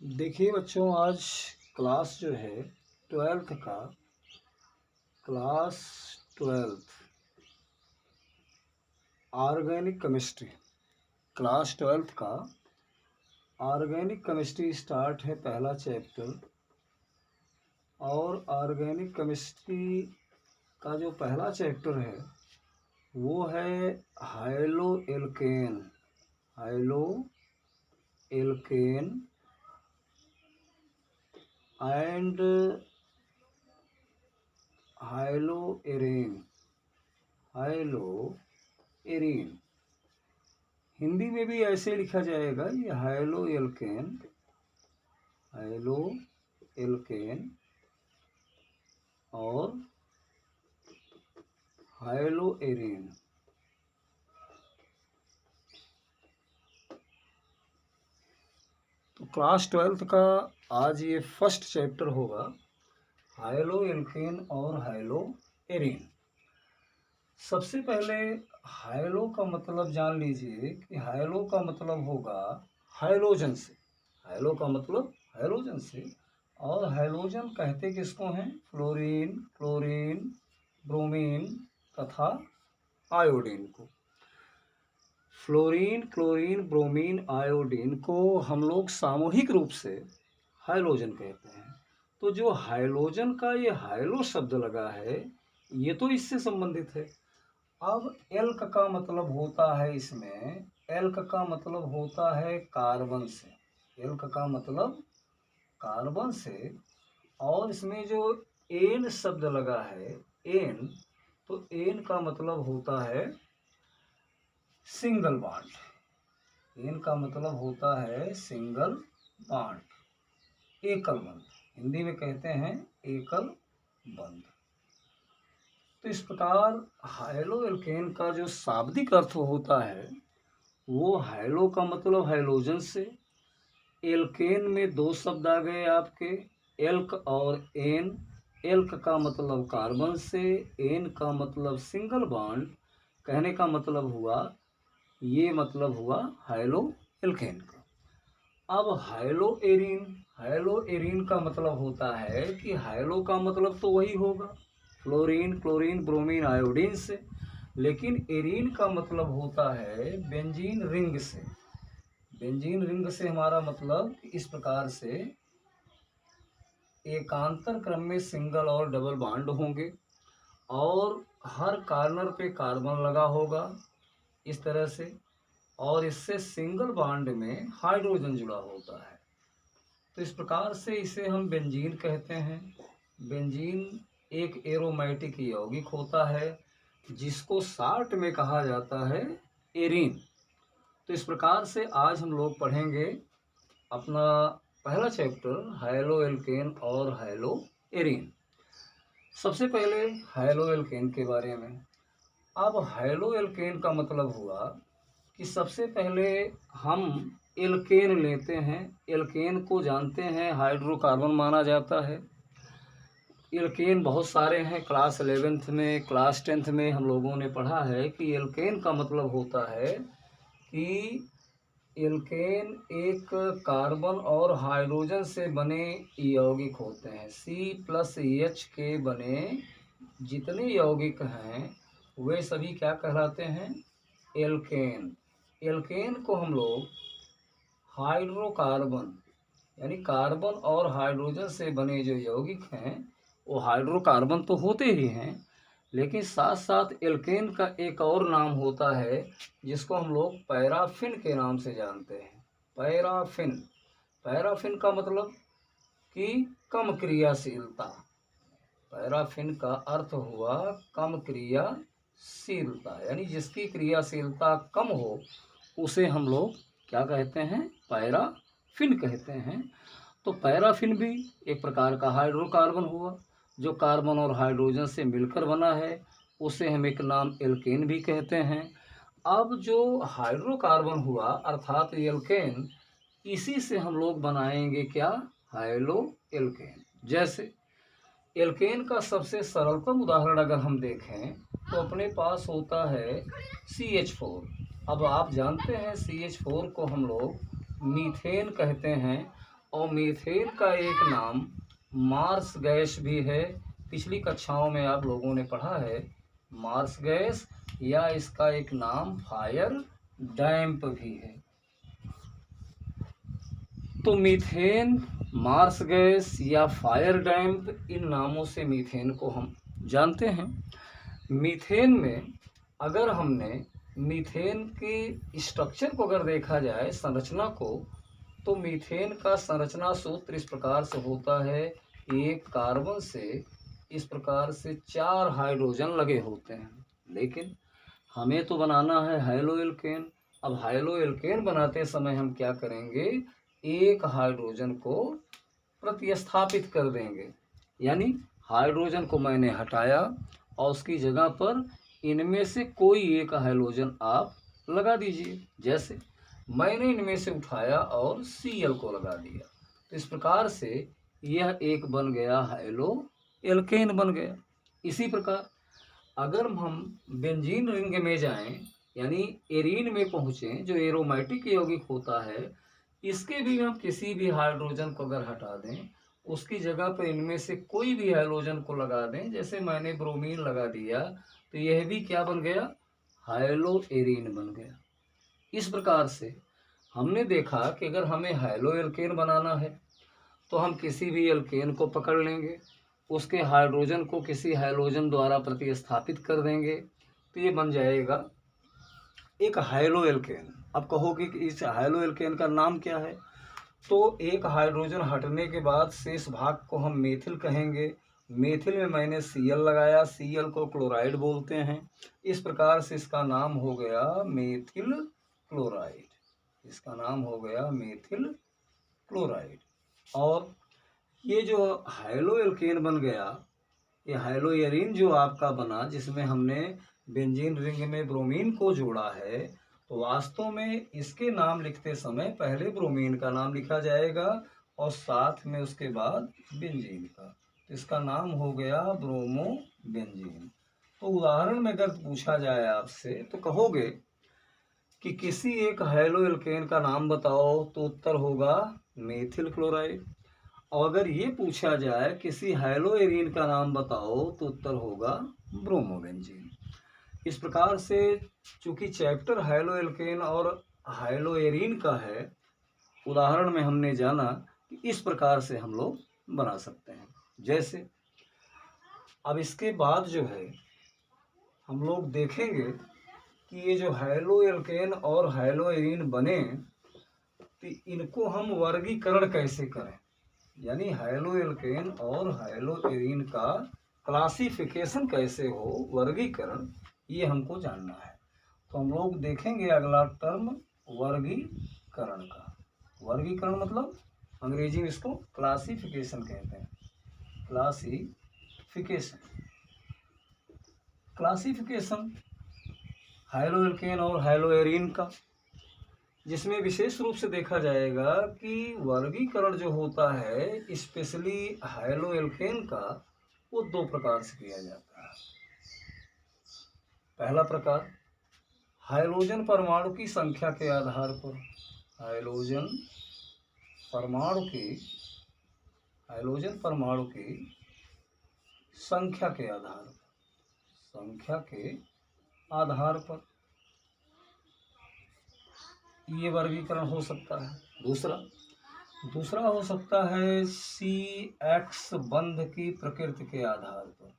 देखिए बच्चों, आज क्लास जो है ट्वेल्थ का class twelfth organic chemistry class twelfth का ऑर्गेनिक केमिस्ट्री स्टार्ट है। पहला चैप्टर। और ऑर्गेनिक केमिस्ट्री का जो पहला चैप्टर है वो है high-low alkene and high-low arene. Hindi में भी ऐसे लिखा जाएगा, ये हाइलो एल्केन और हाइलो एरीन। तो क्लास ट्वेल्थ का आज ये फर्स्ट चैप्टर होगा, हाइलो एल्केन और हाइलो एरीन। सबसे पहले हाइलो का मतलब जान लीजिए कि हाइलो का मतलब होगा हाइलोजन से। हाइलो का मतलब हाइलोजन से। और हाइलोजन कहते किसको हैं? फ्लोरीन, क्लोरीन, ब्रोमीन तथा आयोडीन को। फ्लोरीन, क्लोरीन, ब्रोमीन, आयोडीन को हम लोग सामूहिक रूप से हाइलोजन कहते हैं। तो जो हाइलोजन का ये हाइलो शब्द लगा है ये तो इससे संबंधित है। अब एल्क का मतलब होता है, इसमें एल्क का मतलब होता है कार्बन से। एल्क का मतलब कार्बन से। और इसमें जो एन शब्द लगा है एन, तो एन का मतलब होता है सिंगल बॉन्ड। एन का मतलब होता है सिंगल बॉन्ड, एकल बंध। हिंदी में कहते हैं एकल बंध। तो इस प्रकार हाइलो एल्केन का जो शाब्दिक अर्थ होता है वो हाइलो का मतलब हाइलोजन से। एल्केन में दो शब्द आ गए आपके, एल्क और एन। एल्क का मतलब कार्बन से, एन का मतलब सिंगल बॉन्ड। कहने का मतलब हुआ, ये मतलब हुआ हाइलो एल्केन का। अब हाइलो एरीन का मतलब होता है कि हाइलो का मतलब तो वही होगा फ्लोरीन, क्लोरीन, ब्रोमीन, आयोडीन से, लेकिन एरीन का मतलब होता है बेंजीन रिंग से। बेंजीन रिंग से हमारा मतलब इस प्रकार से एकांतर क्रम में सिंगल और डबल बॉन्ड होंगे और हर कॉर्नर पे कार्बन लगा होगा इस तरह से, और इससे सिंगल बॉन्ड में हाइड्रोजन जुड़ा होता है। तो इस प्रकार से इसे हम बेंजीन कहते हैं। बेंजीन एक एरोमेटिक यौगिक होता है जिसको शार्ट में कहा जाता है एरीन। तो इस प्रकार से आज हम लोग पढ़ेंगे अपना पहला चैप्टर हाइलो एल्केन और हाइलो एरीन। सबसे पहले हाइलो एल्केन के बारे में। अब हाइलो एल्केन का मतलब हुआ कि सबसे पहले हम एल्केन लेते हैं। एल्केन को जानते हैं हाइड्रोकार्बन माना जाता है। एल्केन बहुत सारे हैं। क्लास 11th में, क्लास 10th में हम लोगों ने पढ़ा है कि एल्केन का मतलब होता है कि एल्केन एक कार्बन और हाइड्रोजन से बने यौगिक होते हैं। C+H के बने जितने यौगिक हैं वे सभी क्या कहलाते हैं? एल्केन। एल्केन को हम लोग हाइड्रोकार्बन यानी कार्बन और हाइड्रोजन से बने जो यौगिक हैं वो हाइड्रोकार्बन तो होते ही हैं, लेकिन साथ साथ एल्केन का एक और नाम होता है जिसको हम लोग पैराफिन के नाम से जानते हैं। पैराफिन। पैराफिन का मतलब कि कम क्रियाशीलता। पैराफिन का अर्थ हुआ कम क्रियाशीलता, यानी जिसकी क्रियाशीलता कम हो उसे हम लोग क्या कहते हैं? पैराफिन कहते हैं। तो पैराफिन भी एक प्रकार का हाइड्रोकार्बन हुआ जो कार्बन और हाइड्रोजन से मिलकर बना है, उसे हम एक नाम एल्केन भी कहते हैं। अब जो हाइड्रोकार्बन हुआ अर्थात एल्केन, इसी से हम लोग बनाएंगे क्या? High-low alkene. जैसे एल्केन का सबसे सरलतम उदाहरण अगर हम देखें तो अपने पास होता है CH4। अब आप जानते हैं CH4 को हम लोग मीथेन कहते हैं और मीथेन का एक नाम मार्स गैस भी है। पिछली कक्षाओं में आप लोगों ने पढ़ा है मार्स गैस, या इसका एक नाम फायर डैम्प भी है। तो मीथेन, मार्स गैस या फायर डैम्प, इन नामों से मीथेन को हम जानते हैं। मीथेन में अगर हमने मीथेन के स्ट्रक्चर को अगर देखा जाए, संरचना को, तो मीथेन का संरचना सूत्र इस प्रकार से होता है, एक कार्बन से इस प्रकार से 4 हाइड्रोजन लगे होते हैं। लेकिन हमें तो बनाना है हाइलो एल्केन। अब हाइलो एल्केन बनाते समय हम क्या करेंगे, एक हाइड्रोजन को प्रतिस्थापित कर देंगे, यानी हाइड्रोजन को मैंने हटाया और उसकी जगह पर इनमें से कोई एक हाइड्रोजन आप लगा दीजिए। जैसे मैंने इनमें से उठाया और Cl को लगा दिया, तो इस प्रकार से यह एक बन गया हाइलो एल्केन बन गया। इसी प्रकार अगर हम बेंजीन रिंग में जाएं, यानी एरीन में पहुँचें, जो एरोमेटिक यौगिक होता है, इसके भी हम किसी भी हाइड्रोजन को अगर हटा दें, उसकी जगह पर इनमें से कोई भी हाइड्रोजन को लगा दें, जैसे मैंने ब्रोमीन लगा दिया, तो यह भी क्या बन गया, हाइलो एरीन बन गया। इस प्रकार से हमने देखा कि अगर हमें हाइलो एल्केन बनाना है तो हम किसी भी एल्केन को पकड़ लेंगे, उसके हाइड्रोजन को किसी हाइड्रोजन द्वारा प्रतिस्थापित कर देंगे, तो ये बन जाएगा एक हाइलो एल्केन। अब कहोगे कि इस हाइलो एल्केन का नाम क्या है, तो एक हाइड्रोजन हटने के बाद शेष भाग को हम मेथिल कहेंगे। मेथिल में मैंने Cl लगाया, Cl को क्लोराइड बोलते हैं। इस प्रकार से इसका नाम हो गया मेथिल क्लोराइड, इसका नाम हो गया मेथिल क्लोराइड। और ये जो हाइलो एल्केन बन गया, ये हाइलो एरीन जो आपका बना, जिसमें हमने बेंजीन रिंग में ब्रोमीन को जोड़ा है, तो वास्तव में इसके नाम लिखते समय पहले ब्रोमीन का नाम लिखा जाएगा और साथ में उसके बाद बेंजीन का, तो इसका नाम हो गया ब्रोमो बेंजीन। तो उदाहरण में अगर पूछा जाए आपसे, तो कहोगे कि किसी एक हाइलो एल्केन का नाम बताओ, तो उत्तर होगा मेथिल क्लोराइड। और अगर ये पूछा जाए किसी हाइलो एरीन का नाम बताओ, तो उत्तर होगा ब्रोमोबेंजीन। इस प्रकार से चूंकि चैप्टर हाइलो एल्केन और हाइलो एरीन का है, उदाहरण में हमने जाना कि इस प्रकार से हम लोग बना सकते हैं। जैसे अब इसके बाद जो है हम लोग देखेंगे कि ये जो हाइलो एल्केन और हाइलो एरीन बने, तो इनको हम वर्गीकरण कैसे करें, यानी हाइलो एल्केन और हाइलो एरीन का क्लासिफिकेशन कैसे हो, वर्गीकरण, ये हमको जानना है। तो हम लोग देखेंगे अगला टर्म वर्गीकरण का। वर्गीकरण मतलब अंग्रेजी में इसको क्लासिफिकेशन कहते हैं। क्लासिफिकेशन हाइलो एल्केन और हाइलो एरीन का, जिसमें विशेष रूप से देखा जाएगा कि वर्गीकरण जो होता है स्पेशली हाइलो एल्केन का, वो 2 प्रकार से किया जाता है। पहला प्रकार हाइड्रोजन परमाणु की संख्या के आधार पर, हाइड्रोजन परमाणु की संख्या के आधार पर ये वर्गीकरण हो सकता है। दूसरा हो सकता है CX बंध की प्रकृति के आधार पर,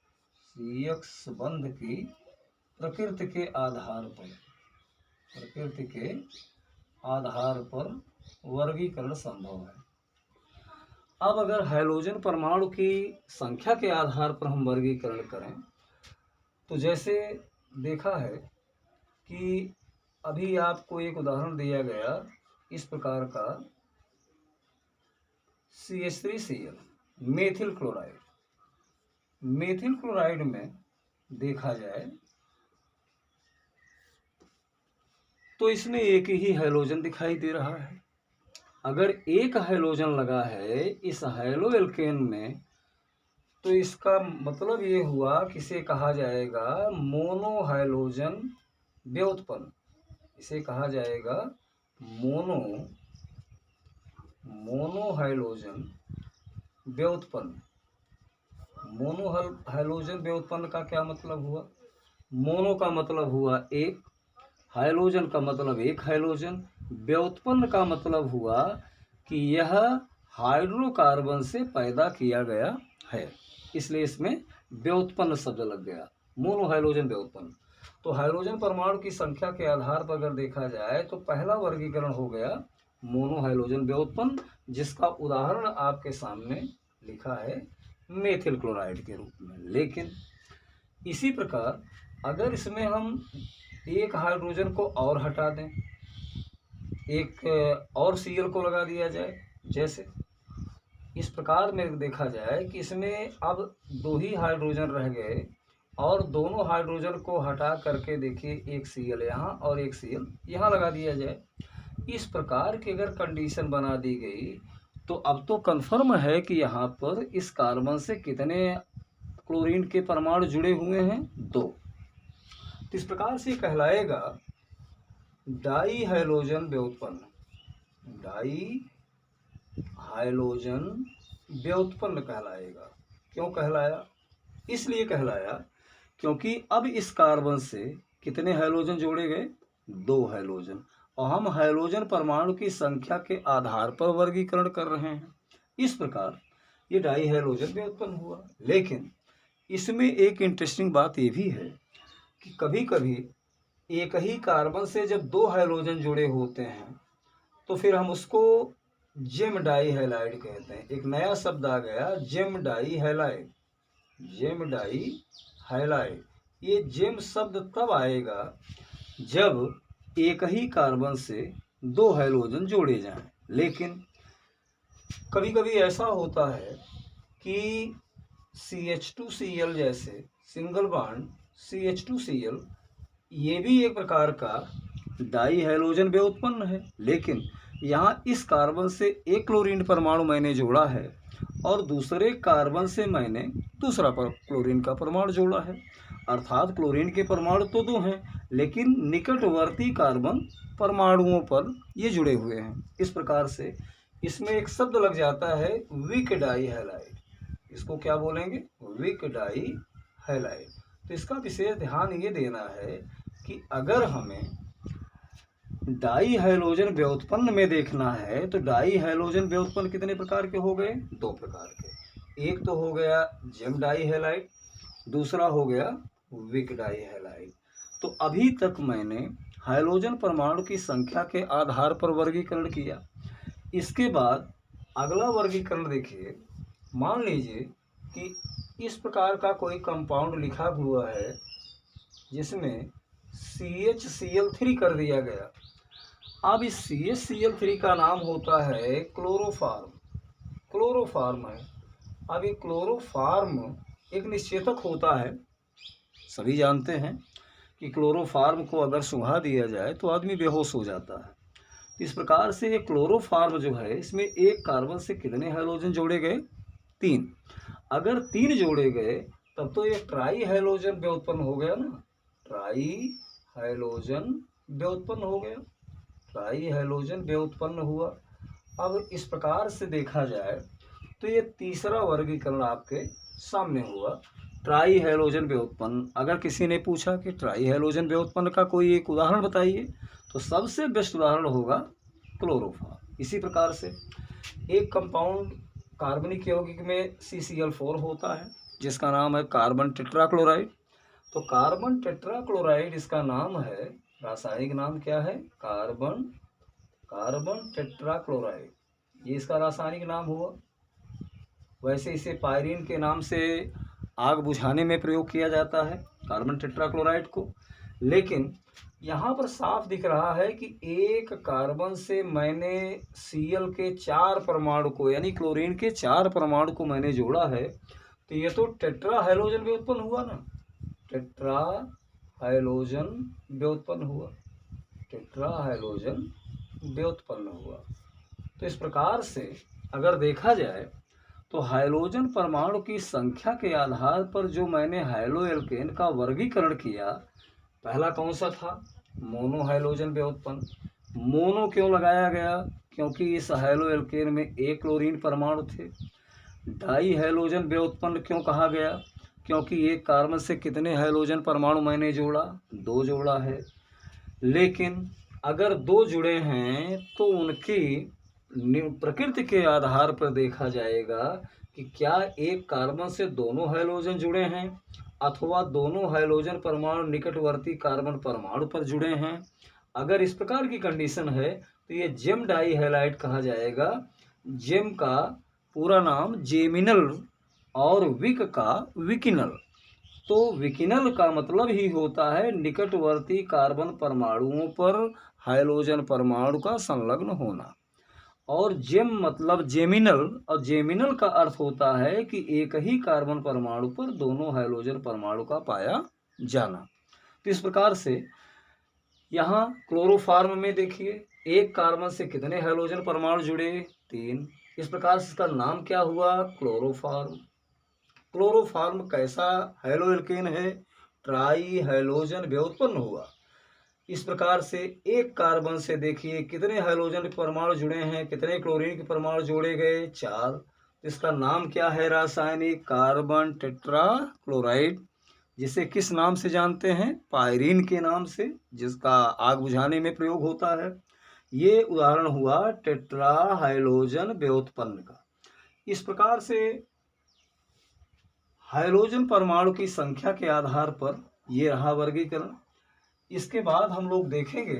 CX बंध की प्रकृति के आधार पर वर्गीकरण संभव है। अब अगर हाइड्रोजन परमाणु की संख्या के आधार पर हम वर्गीकरण करें, तो जैसे देखा है कि अभी आपको एक उदाहरण दिया गया इस प्रकार का CH3Cl methyl chloride. Methyl chloride में देखा जाए तो इसमें एक ही हाइड्रोजन दिखाई दे रहा है। अगर एक हाइड्रोजन लगा है इस हाइलो एल्केन में, तो इसका मतलब ये हुआ कि इसे कहा जाएगा मोनो हाइड्रोजन व्युत्पन्न, इसे कहा जाएगा मोनो मोनोहाइड्रोजन व्युत्पन्न। मोनोहाइड्रोजन व्युत्पन्न का क्या मतलब हुआ? मोनो का मतलब हुआ एक, हाइड्रोजन का मतलब एक हाइड्रोजन, व्युत्पन्न का मतलब हुआ कि यह हाइड्रोकार्बन से पैदा किया गया है, इसलिए इसमें व्युत्पन्न शब्द लग गया, मोनोहाइड्रोजन व्युत्पन्न। तो हाइड्रोजन परमाणु की संख्या के आधार पर अगर देखा जाए तो पहला वर्गीकरण हो गया मोनोहाइड्रोजन व्युत्पन्न, जिसका उदाहरण आपके सामने लिखा है मेथिल क्लोराइड के रूप में। लेकिन इसी प्रकार अगर इसमें हम एक हाइड्रोजन को और हटा दें, एक और Cl को लगा दिया जाए, जैसे इस प्रकार में देखा जाए कि इसमें अब 2 ही हाइड्रोजन रह गए और दोनों हाइड्रोजन को हटा करके देखिए एक Cl यहाँ और एक Cl यहाँ लगा दिया जाए। इस प्रकार की अगर कंडीशन बना दी गई तो अब तो कन्फर्म है कि यहाँ पर इस कार्बन से कितने क्लोरीन के परमाणु जुड़े हुए हैं? 2। तो इस प्रकार से कहलाएगा डाई हाइड्रोजन व्युत्पन्न। डाई हाइड्रोजन व्युत्पन्न कहलाएगा। क्यों कहलाया? इसलिए कहलाया क्योंकि अब इस कार्बन से कितने हाइड्रोजन जोड़े गए? 2 हाइड्रोजन, और हम हाइड्रोजन परमाणु की संख्या के आधार पर वर्गीकरण कर रहे हैं। इस प्रकार ये डाई हाइड्रोजन व्युत्पन्न हुआ। लेकिन इसमें एक इंटरेस्टिंग बात ये भी है कि कभी कभी एक ही कार्बन से जब 2 हाइड्रोजन जुड़े होते हैं तो फिर हम उसको जेम डाई हैलाइड कहते हैं। एक नया शब्द आ गया, gem dihalide. Gem dihalide, ये जेम शब्द तब आएगा जब एक ही कार्बन से 2 हाइड्रोजन जोड़े जाएं। लेकिन कभी कभी ऐसा होता है कि CH2Cl जैसे सिंगल बॉन्ड CH2Cl ये भी एक प्रकार का डाई हाइड्रोजन व्युत्पन्न है। लेकिन यहाँ इस कार्बन से एक क्लोरीन परमाणु मैंने जोड़ा है और दूसरे कार्बन से मैंने दूसरा क्लोरीन का परमाणु जोड़ा है, अर्थात क्लोरीन के परमाणु तो 2 हैं लेकिन निकटवर्ती कार्बन परमाणुओं पर ये जुड़े हुए हैं। इस प्रकार से इसमें एक शब्द लग जाता है वीक डाई हैलाइड। इसको क्या बोलेंगे? Vic dihalide. तो इसका विशेष ध्यान ये देना है कि अगर हमें डाई हाइड्रोजन व्युत्पन्न में देखना है तो डाई हाइड्रोजन व्युत्पन्न कितने प्रकार के हो गए? 2 प्रकार के। एक तो हो गया जेम डाई हैलाइड, दूसरा हो गया वीक डाई हैलाइड। तो अभी तक मैंने हाइड्रोजन परमाणु की संख्या के आधार पर वर्गीकरण किया। इसके बाद अगला वर्गीकरण देखिए। मान लीजिए कि इस प्रकार का कोई कंपाउंड लिखा हुआ है जिसमें CHCl3 कर दिया गया। अब इस CHCl3 का नाम होता है क्लोरोफार्म। क्लोरोफार्म है। अब ये क्लोरोफार्म एक निश्चेतक होता है। सभी जानते हैं कि क्लोरोफार्म को अगर सुंघा दिया जाए तो आदमी बेहोश हो जाता है। इस प्रकार से ये क्लोरोफार्म जो है इसमें एक कार्बन से कितने हाइड्रोजन जोड़े गए? 3। अगर 3 जोड़े गए तब तो ये ट्राई हाइड्रोजन व्युत्पन्न हो गया ना। ट्राई हाइड्रोजन व्युत्पन्न हो गया। ट्राई हाइड्रोजन व्युत्पन्न हुआ। अब इस प्रकार से देखा जाए तो ये तीसरा वर्गीकरण आपके सामने हुआ, ट्राई हाइड्रोजन व्युत्पन्न। अगर किसी ने पूछा कि ट्राई हाइड्रोजन व्युत्पन्न का कोई एक उदाहरण बताइए तो सबसे बेस्ट उदाहरण होगा क्लोरोफार्म। इसी प्रकार से एक कंपाउंड कार्बनिक यौगिक में CCl4 होता है जिसका नाम है कार्बन टेट्राक्लोराइड। तो कार्बन टेट्राक्लोराइड इसका नाम है, रासायनिक नाम क्या है? कार्बन टेट्राक्लोराइड, ये इसका रासायनिक नाम हुआ। वैसे इसे पायरीन के नाम से आग बुझाने में प्रयोग किया जाता है कार्बन टेट्राक्लोराइड को। लेकिन यहाँ पर साफ दिख रहा है कि एक कार्बन से मैंने Cl के 4 परमाणु को, यानी क्लोरीन के 4 परमाणु को मैंने जोड़ा है, तो ये तो टेट्रा हाइड्रोजन व्युत्पन्न हुआ ना। टेट्रा हाइड्रोजन व्युत्पन्न हुआ। टेट्रा हाइड्रोजन व्युत्पन्न हुआ। तो इस प्रकार से अगर देखा जाए तो हाइड्रोजन परमाणु की संख्या के आधार पर जो मैंने हाइड्रोएल्केन का वर्गीकरण किया, पहला कौन सा था? मोनो हाइड्रोजन व्युत्पन्न। मोनो क्यों लगाया गया? क्योंकि इस हैलो एल्केन में एक क्लोरीन परमाणु थे। डाई हैलोजन व्युत्पन्न क्यों कहा गया? क्योंकि एक कार्बन से कितने हैलोजन परमाणु मैंने जोड़ा? 2 जोड़ा है। लेकिन अगर 2 जुड़े हैं तो उनकी प्रकृति के आधार पर देखा जाएगा कि क्या एक कार्बन से दोनों हैलोजन जुड़े हैं अथवा दोनों हैलोजन परमाणु निकटवर्ती कार्बन परमाणु पर जुड़े हैं। अगर इस प्रकार की कंडीशन है तो ये जेम डाई हैलाइड कहा जाएगा। जेम का पूरा नाम जेमिनल और विक का विकिनल। तो विकिनल का मतलब ही होता है निकटवर्ती कार्बन परमाणुओं पर हाइड्रोजन परमाणु का संलग्न होना, और जेम मतलब जेमिनल, और जेमिनल का अर्थ होता है कि एक ही कार्बन परमाणु पर दोनों हाइड्रोजन परमाणु का पाया जाना। तो इस प्रकार से यहाँ क्लोरोफॉर्म में देखिए एक कार्बन से कितने हाइड्रोजन परमाणु जुड़े? 3। इस प्रकार से इसका नाम क्या हुआ? क्लोरोफॉर्म। क्लोरोफॉर्म कैसा हैलो एल्केन है? ट्राई हैलोजन व्युत्पन्न हुआ। इस प्रकार से एक कार्बन से देखिए कितने हाइड्रोजन परमाणु जुड़े हैं, कितने क्लोरीन के परमाणु जोड़े गए? 4। इसका नाम क्या है रासायनिक? कार्बन टेट्रा क्लोराइड, जिसे किस नाम से जानते हैं? पायरीन के नाम से, जिसका आग बुझाने में प्रयोग होता है। ये उदाहरण हुआ टेट्रा हाइड्रोजन व्युत्पन्न का। इस प्रकार से हाइड्रोजन परमाणु की संख्या के आधार पर ये रहा वर्गीकरण। इसके बाद हम लोग देखेंगे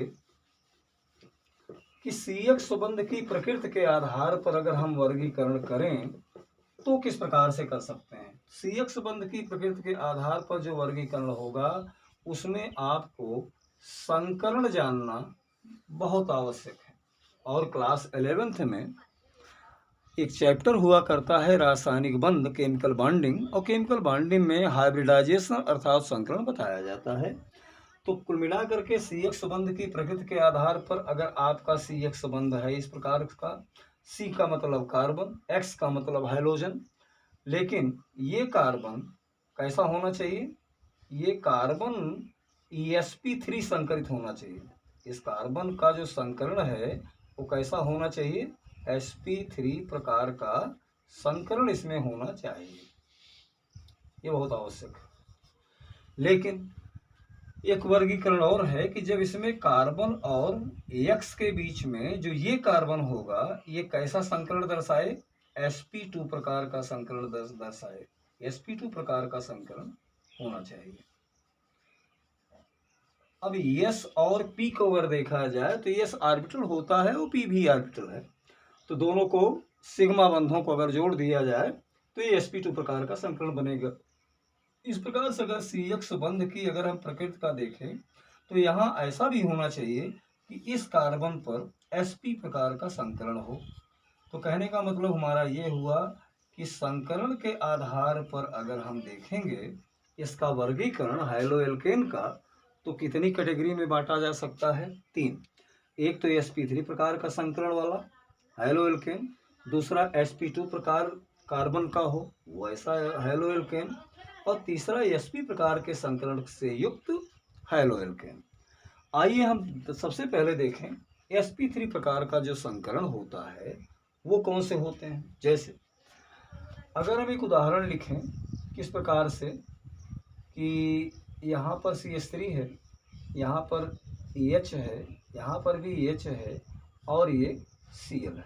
कि CH संबंध की प्रकृति के आधार पर अगर हम वर्गीकरण करें तो किस प्रकार से कर सकते हैं। CH संबंध की प्रकृति के आधार पर जो वर्गीकरण होगा उसमें आपको संकरण जानना बहुत आवश्यक है। और क्लास 11th में एक चैप्टर हुआ करता है रासायनिक बंध, केमिकल बॉन्डिंग, और केमिकल बॉन्डिंग में हाइब्रिडाइजेशन अर्थात संकरण बताया जाता है। तो कुल मिलाकर के CH संबंध की प्रकृति के आधार पर अगर आपका CH संबंध है इस प्रकार का, C का मतलब कार्बन, X का मतलब हाइड्रोजन, लेकिन ये कार्बन कैसा होना चाहिए? ये कार्बन sp3 संकरित होना चाहिए। इस कार्बन का जो संकरण है वो कैसा होना चाहिए? sp3 प्रकार का संकरण इसमें होना चाहिए। ये बहुत आवश्यक है। लेकिन एक वर्गीकरण और है कि जब इसमें कार्बन और X के बीच में जो ये कार्बन होगा ये कैसा संकरण दर्शाए? sp2 प्रकार का संकरण दर्शाए। sp2 प्रकार का संकरण होना चाहिए। अब S और P को अगर देखा जाए तो S ऑर्बिटल होता है और P भी ऑर्बिटल है। तो दोनों को सिग्मा बंधों को अगर जोड़ दिया जाए तो ये sp2 प्रकार का संकरण बनेगा। इस प्रकार से अगर CH बंध की अगर हम प्रकृति का देखें तो यहाँ ऐसा भी होना चाहिए कि इस कार्बन पर sp प्रकार का संकरण हो। तो कहने का मतलब हमारा ये हुआ कि संकरण के आधार पर अगर हम देखेंगे इसका वर्गीकरण हैलो एल्केन का तो कितनी कैटेगरी में बांटा जा सकता है? 3। एक तो sp3 प्रकार का संकरण वाला हैलो एल्केन, दूसरा sp2 प्रकार कार्बन का हो वैसा हैलो एल्केन, और तीसरा sp प्रकार के संकरण से युक्त हैलो एल्केन। आइए हम सबसे पहले देखें sp3 प्रकार का जो संकरण होता है वो कौन से होते हैं। जैसे अगर हम एक उदाहरण लिखें किस प्रकार से कि यहाँ पर CH3 है, यहाँ पर H है, यहाँ पर भी H है और ये Cl है।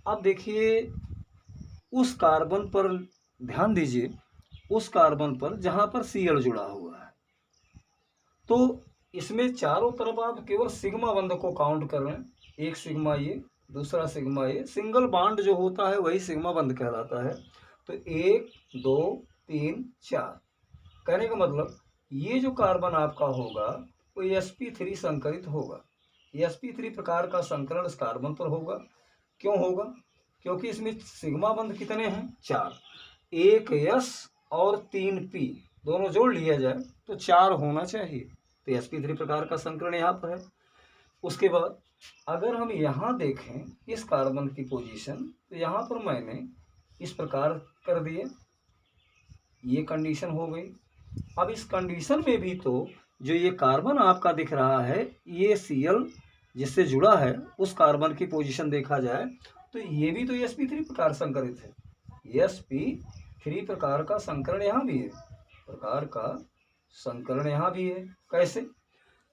अब देखिए उस कार्बन पर ध्यान दीजिए, उस कार्बन पर जहाँ पर Cl जुड़ा हुआ है तो इसमें चारों तरफ आप केवल सिग्मा बंध को काउंट कर रहे हैं। एक सिग्मा ये, दूसरा सिग्मा ये, सिंगल बॉन्ड जो होता है वही सिग्मा बंध कहलाता है। तो 1 2 3 4 कहने का मतलब ये जो कार्बन आपका होगा वो sp3 संकरित होगा। sp3 प्रकार का संकरण इस कार्बन पर होगा। क्यों होगा? क्योंकि इसमें सिग्मा बंध कितने हैं? 4। एक S और 3 P दोनों जोड़ लिया जाए तो 4 होना चाहिए। तो sp3 प्रकार का संकरण यहाँ पर है। उसके बाद अगर हम यहाँ देखें इस कार्बन की पोजीशन तो यहाँ पर मैंने इस प्रकार कर दिए, ये कंडीशन हो गई। अब इस कंडीशन में भी तो जो ये कार्बन आपका दिख रहा है ये Cl जिससे जुड़ा है उस कार्बन की पोजीशन देखा जाए तो ये भी तो sp3 प्रकार संकरित है। sp3 प्रकार का संकरण यहाँ भी है, प्रकार का संकरण यहाँ भी है। कैसे?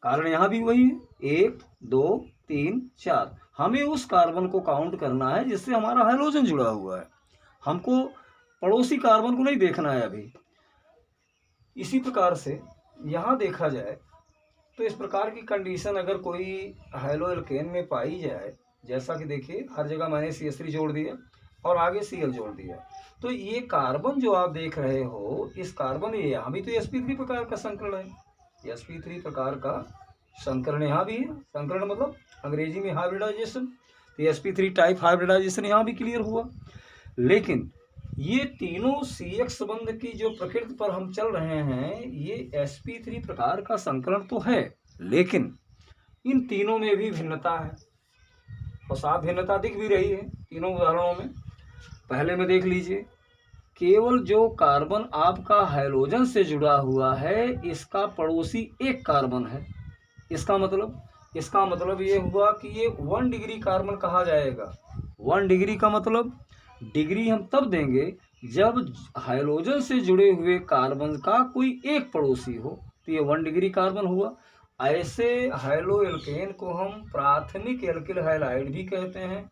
कारण यहाँ भी वही है, 1 2 3 4। हमें उस कार्बन को काउंट करना है जिससे हमारा हाइड्रोजन जुड़ा हुआ है, हमको पड़ोसी कार्बन को नहीं देखना है अभी। इसी प्रकार से यहाँ देखा जाए तो इस प्रकार की कंडीशन अगर कोई हैलो एल्केन में पाई जाए, जैसा कि देखिए हर जगह मैंने CH3 जोड़ दिया और आगे Cl जोड़ दिया, तो ये कार्बन जो आप देख रहे हो, इस कार्बन ये यहाँ भी तो sp3 प्रकार का संकरण है। sp3 प्रकार का संकरण यहाँ भी है। संकरण मतलब अंग्रेजी में हाइब्रिडाइजेशन, तो sp3 टाइप हाइब्रिडाइजेशन यहाँ भी क्लियर हुआ। लेकिन ये तीनों CX बंध की जो प्रकृति पर हम चल रहे हैं, ये sp3 प्रकार का संकरण तो है, लेकिन इन तीनों में भी भिन्नता है और साफ भिन्नता दिख भी रही है तीनों उदाहरणों में। पहले में देख लीजिए, केवल जो कार्बन आपका हाइड्रोजन से जुड़ा हुआ है, इसका पड़ोसी एक कार्बन है। इसका मतलब ये हुआ कि ये 1 डिग्री कार्बन कहा जाएगा। 1 डिग्री का मतलब डिग्री हम तब देंगे जब हाइड्रोजन से जुड़े हुए कार्बन का कोई एक पड़ोसी हो, तो ये 1 डिग्री कार्बन हुआ। ऐसे हैलो एल्केन को हम प्राथमिक एल्किल हैलाइड भी कहते हैं।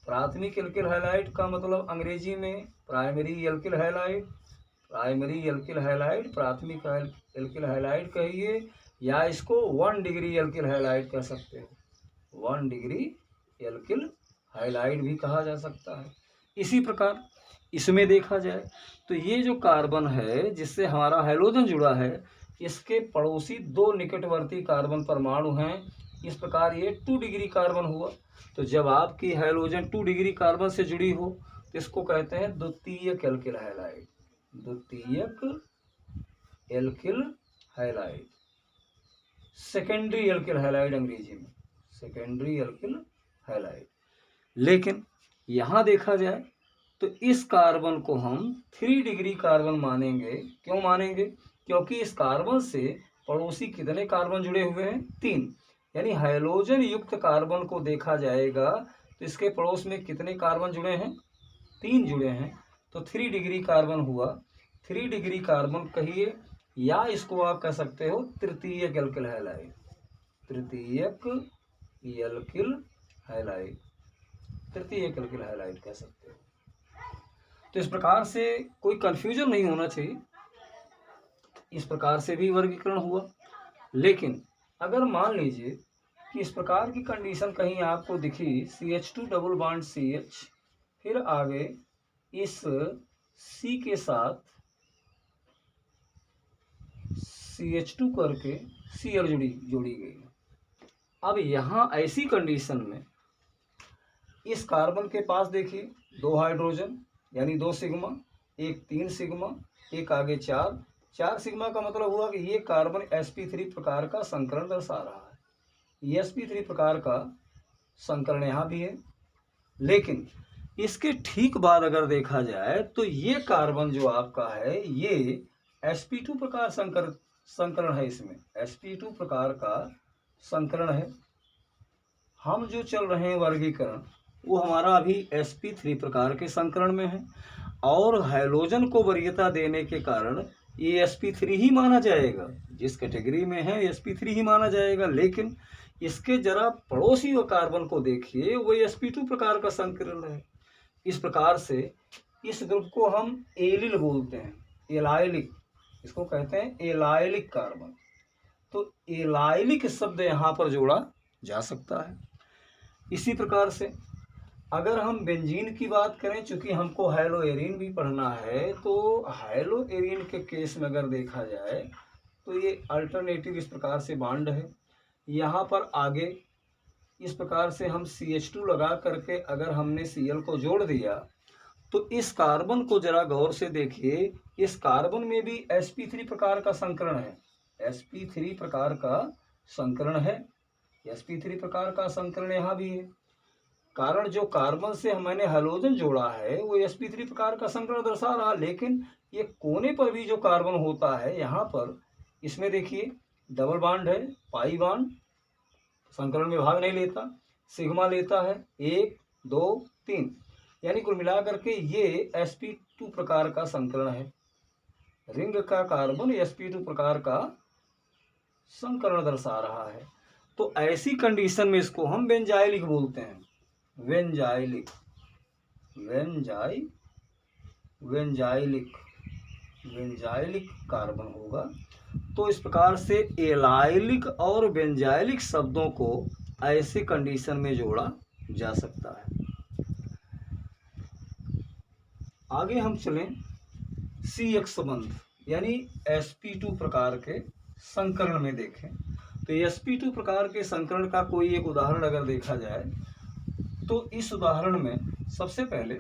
प्राथमिक एल्किल हैलाइड का मतलब अंग्रेजी में primary alkyl halide, primary alkyl halide, प्राथमिक एल्किल हैलाइड कहिए, या इसको 1 डिग्री एल्किल हैलाइड कह सकते हो। 1 डिग्री एल्किल हैलाइड भी कहा जा सकता है। इसी प्रकार इसमें देखा जाए तो ये जो कार्बन है जिससे हमारा हाइड्रोजन जुड़ा है, इसके पड़ोसी 2 निकटवर्ती कार्बन परमाणु हैं। इस प्रकार ये 2 डिग्री कार्बन हुआ। तो जब आपकी हाइड्रोजन 2 डिग्री कार्बन से जुड़ी हो तो इसको कहते हैं द्वितीयक एल्किल हैलाइड। द्वितीयक alkyl halide, secondary alkyl halide अंग्रेजी में, सेकेंडरी एल्किल हैलाइड। लेकिन यहाँ देखा जाए तो इस कार्बन को हम 3 डिग्री कार्बन मानेंगे। क्यों मानेंगे? क्योंकि इस कार्बन से पड़ोसी कितने कार्बन जुड़े हुए हैं? 3। यानी हाइड्रोजन युक्त कार्बन को देखा जाएगा तो इसके पड़ोस में कितने कार्बन जुड़े हैं? 3 जुड़े हैं, तो 3 डिग्री कार्बन हुआ। 3 डिग्री कार्बन कहिए, या इसको आप कह सकते हो तृतीयक एल्किल हैलाइड, तृतीयक एल्किल हैलाइड, तृतीयक एल्किल हैलाइड कह सकते हो। तो इस प्रकार से कोई कंफ्यूजन नहीं होना चाहिए, इस प्रकार से भी वर्गीकरण हुआ। लेकिन अगर मान लीजिए कि इस प्रकार की कंडीशन कहीं आपको दिखी, CH2 डबल बॉन्ड CH, फिर आगे इस C के साथ CH2 करके Cl जोड़ी गई। अब यहाँ ऐसी कंडीशन में इस कार्बन के पास देखिए 2 हाइड्रोजन यानी 2 सिग्मा, एक 3 सिग्मा, एक आगे 4 सिग्मा का मतलब हुआ कि ये कार्बन sp3 प्रकार का संकरण दर्शा रहा है। ये sp3 प्रकार का संकरण यहाँ भी है। लेकिन इसके ठीक बाद अगर देखा जाए तो ये कार्बन जो आपका है ये sp2 प्रकार संकरण है। इसमें sp2 प्रकार का संकरण है। हम जो चल रहे हैं वर्गीकरण वो हमारा अभी sp3 प्रकार के संकरण में है, और हाइड्रोजन को वरीयता देने के कारण ये sp3 ही माना जाएगा। जिस कैटेगरी में है sp3 ही माना जाएगा। लेकिन इसके जरा पड़ोसी कार्बन को देखिए, वो sp2 प्रकार का संकरण है। इस प्रकार से इस ग्रुप को हम एलिल बोलते हैं, एलाइलिक, इसको कहते हैं एलाइलिक कार्बन। तो एलाइलिक शब्द यहाँ पर जोड़ा जा सकता है। इसी प्रकार से अगर हम बेंजीन की बात करें, चूंकि हमको हैलो एरीन भी पढ़ना है, तो हैलो एरीन के केस में अगर देखा जाए तो ये अल्टरनेटिव इस प्रकार से बॉन्ड है। यहाँ पर आगे इस प्रकार से हम CH2 लगा करके अगर हमने Cl को जोड़ दिया तो इस कार्बन को जरा गौर से देखिए, इस कार्बन में भी sp3 प्रकार का संकरण है। sp3 प्रकार का संकरण है, sp3 प्रकार का संकरण यहाँ भी है। कारण जो कार्बन से मैंने हाइड्रोजन जोड़ा है वो sp3 प्रकार का संकरण दर्शा रहा। लेकिन ये कोने पर भी जो कार्बन होता है यहाँ पर, इसमें देखिए डबल बॉन्ड है, पाई बॉन्ड, संकरण में भाग नहीं लेता, सिग्मा लेता है 1 2 3, यानी कुल मिलाकर के ये sp2 प्रकार का संकरण है। रिंग का कार्बन sp2 प्रकार का संकरण दर्शा रहा है। तो ऐसी कंडीशन में इसको हम बेंजाइलिक बोलते हैं, बेंजाइलिक बेंजाइलिक कार्बन होगा। तो इस प्रकार से एलाइलिक और बेंजाइलिक शब्दों को ऐसे कंडीशन में जोड़ा जा सकता है। आगे हम चलें CX संबंध यानी sp2 प्रकार के संकरण में देखें। तो sp2 प्रकार के संकरण का कोई एक उदाहरण अगर देखा जाए तो इस उदाहरण में सबसे पहले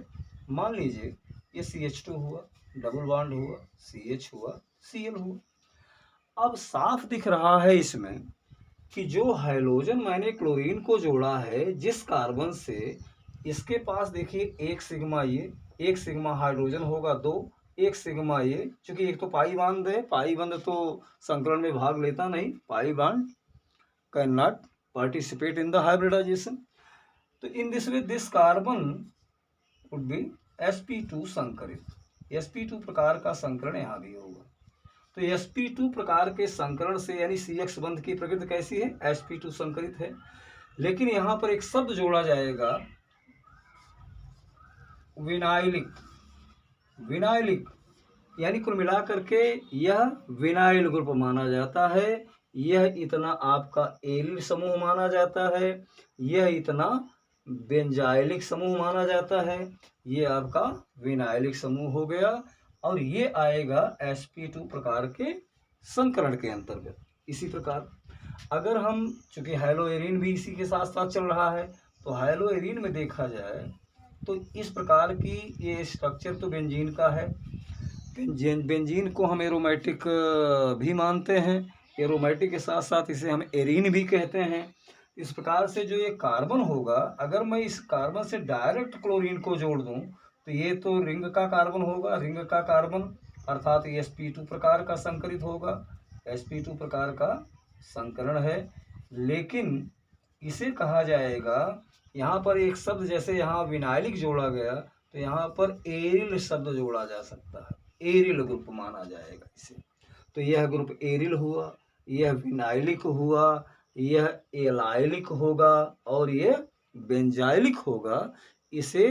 मान लीजिए ये CH2 हुआ, डबल बॉन्ड हुआ, CH हुआ, Cl हुआ। अब साफ दिख रहा है इसमें कि जो हाइड्रोजन मैंने क्लोरीन को जोड़ा है जिस कार्बन से, इसके पास देखिए एक सिग्मा ये, एक सिग्मा हाइड्रोजन होगा 2, एक सिग्मा ये, चूंकि एक तो पाई बॉन्ड है, पाई बॉन्ड तो संकरण में भाग लेता नहीं, pi bond can not participate in the hybridisation. तो in this way this carbon would be sp2 संकरित, sp2 प्रकार का संकरण यहाँ भी होगा। तो sp2 प्रकार के संकरण से यानी CX बंध की प्रकृति कैसी है, sp2 संकरित है। लेकिन यहाँ पर एक शब्द जोड़ा जाएगा विनाइलिक, विनाइलिक यानी कुल मिलाकर के यह विनाइल ग्रुप माना जाता है। यह इतना आपका एरिल समूह माना जाता है, यह इतना बेंजाइलिक समूह माना जाता है, ये आपका विनाइलिक समूह हो गया और ये आएगा sp2 प्रकार के संकरण के अंतर्गत। इसी प्रकार अगर हम, चूंकि हाइड्रोएरिन भी इसी के साथ साथ चल रहा है, तो हाइड्रोएरिन में देखा जाए तो इस प्रकार की ये स्ट्रक्चर तो बेंजीन का है। बेंजीन को हम एरोमेटिक भी मानते हैं, एरोमेटिक के साथ साथ इसे हम एरीन भी कहते हैं। इस प्रकार से जो ये कार्बन होगा, अगर मैं इस कार्बन से डायरेक्ट क्लोरीन को जोड़ दूं तो ये तो रिंग का कार्बन होगा, रिंग का कार्बन अर्थात ये sp2 प्रकार का संकरित होगा, sp2 प्रकार का संकरण है। लेकिन इसे कहा जाएगा, यहाँ पर एक शब्द जैसे यहाँ विनाइलिक जोड़ा गया तो यहाँ पर एरिल शब्द जोड़ा जा सकता है, एरिल ग्रुप माना जाएगा इसे। तो यह ग्रुप एरिल हुआ, यह विनाइलिक हुआ, यह एलाइलिक होगा और यह बेंजाइलिक होगा। इसे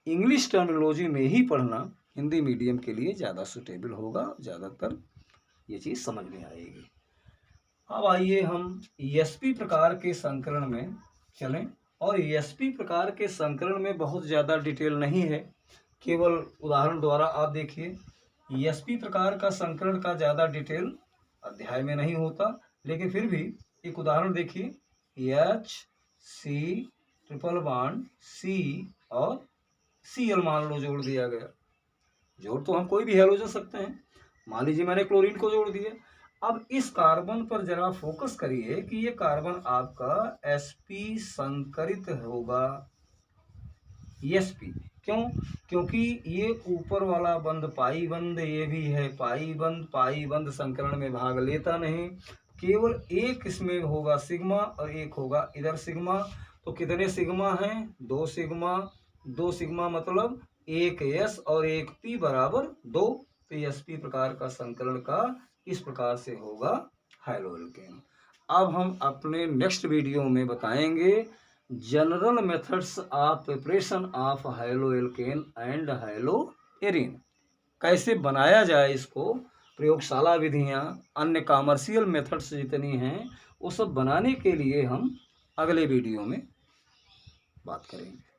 इंग्लिश टर्मिनोलॉजी में ही पढ़ना हिंदी मीडियम के लिए ज़्यादा सूटेबल होगा, ज़्यादातर ये चीज़ समझ में आएगी। अब आइए हम sp प्रकार के संकरण में चलें। और sp प्रकार के संकरण में बहुत ज़्यादा डिटेल नहीं है, केवल उदाहरण द्वारा आप देखिए। sp प्रकार का संकरण का ज़्यादा डिटेल अध्याय में नहीं होता, लेकिन फिर भी एक उदाहरण देखिए, H C triple bond C और Cl मान लो जोड़ दिया गया। जोड़ तो हम कोई भी हैलोजन सकते हैं, मान लीजिए मैंने क्लोरीन को जोड़ दिया। अब इस कार्बन पर जरा फोकस करिए कि ये कार्बन आपका sp संकरित होगा, sp क्यों? क्योंकि ये ऊपर वाला बंध पाई बंध, ये भी है पाई बंध संकरण में भाग लेता नहीं, केवल एक इसमें होगा सिग्मा और एक होगा इधर सिग्मा। तो कितने सिग्मा हैं? 2 सिग्मा, 2 सिग्मा मतलब एक s और एक p बराबर 2। तो sp प्रकार का संकरण का इस प्रकार से होगा हाइड्रोएल्केन। अब हम अपने नेक्स्ट वीडियो में बताएंगे general methods of preparation of haloalkane and haloarene, कैसे बनाया जाए इसको, प्रयोगशाला विधियां, अन्य कॉमर्शियल मेथड्स जितनी हैं वो सब बनाने के लिए हम अगले वीडियो में बात करेंगे।